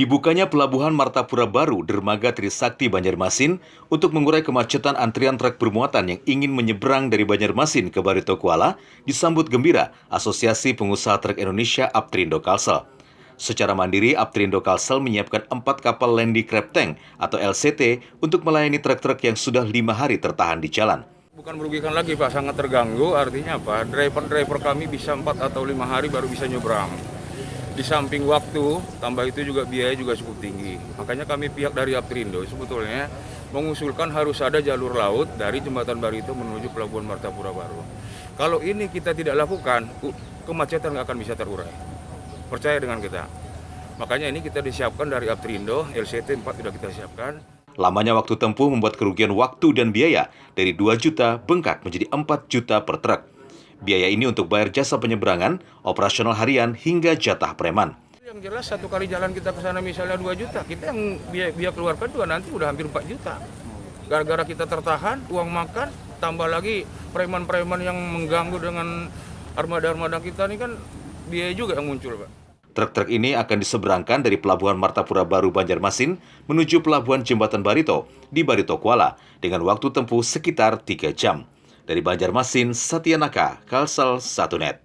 Dibukanya Pelabuhan Martapura Baru Dermaga Trisakti Banjarmasin untuk mengurai kemacetan antrian truk bermuatan yang ingin menyeberang dari Banjarmasin ke Barito Kuala disambut gembira Asosiasi Pengusaha Truk Indonesia Aptrindo Kalsel. Secara mandiri, Aptrindo Kalsel menyiapkan 4 kapal Landing Crab Tank atau LCT untuk melayani truk-truk yang sudah 5 hari tertahan di jalan. Bukan merugikan lagi Pak, sangat terganggu, artinya apa? Driver kami bisa 4 atau 5 hari baru bisa nyebrang. Di samping waktu, tambah itu juga biaya juga cukup tinggi. Makanya kami pihak dari Aptrindo sebetulnya mengusulkan harus ada jalur laut dari Jembatan Barito menuju Pelabuhan Martapura Baru. Kalau ini kita tidak lakukan, kemacetan nggak akan bisa terurai. Percaya dengan kita. Makanya ini kita disiapkan dari Aptrindo, LCT 4 sudah kita siapkan. Lamanya waktu tempuh membuat kerugian waktu dan biaya dari 2 juta bengkak menjadi 4 juta per truk. Biaya ini untuk bayar jasa penyeberangan, operasional harian, hingga jatah preman. Yang jelas satu kali jalan kita ke sana misalnya 2 juta, kita yang biaya keluarkan juga nanti udah hampir 4 juta. Gara-gara kita tertahan, uang makan, tambah lagi preman-preman yang mengganggu dengan armada-armada kita ini kan biaya juga yang muncul, Pak. Truk-truk ini akan diseberangkan dari Pelabuhan Martapura Baru Banjarmasin menuju Pelabuhan Jembatan Barito di Barito Kuala dengan waktu tempuh sekitar 3 jam. Dari Banjarmasin, Satya Naka, Kalsel 1net.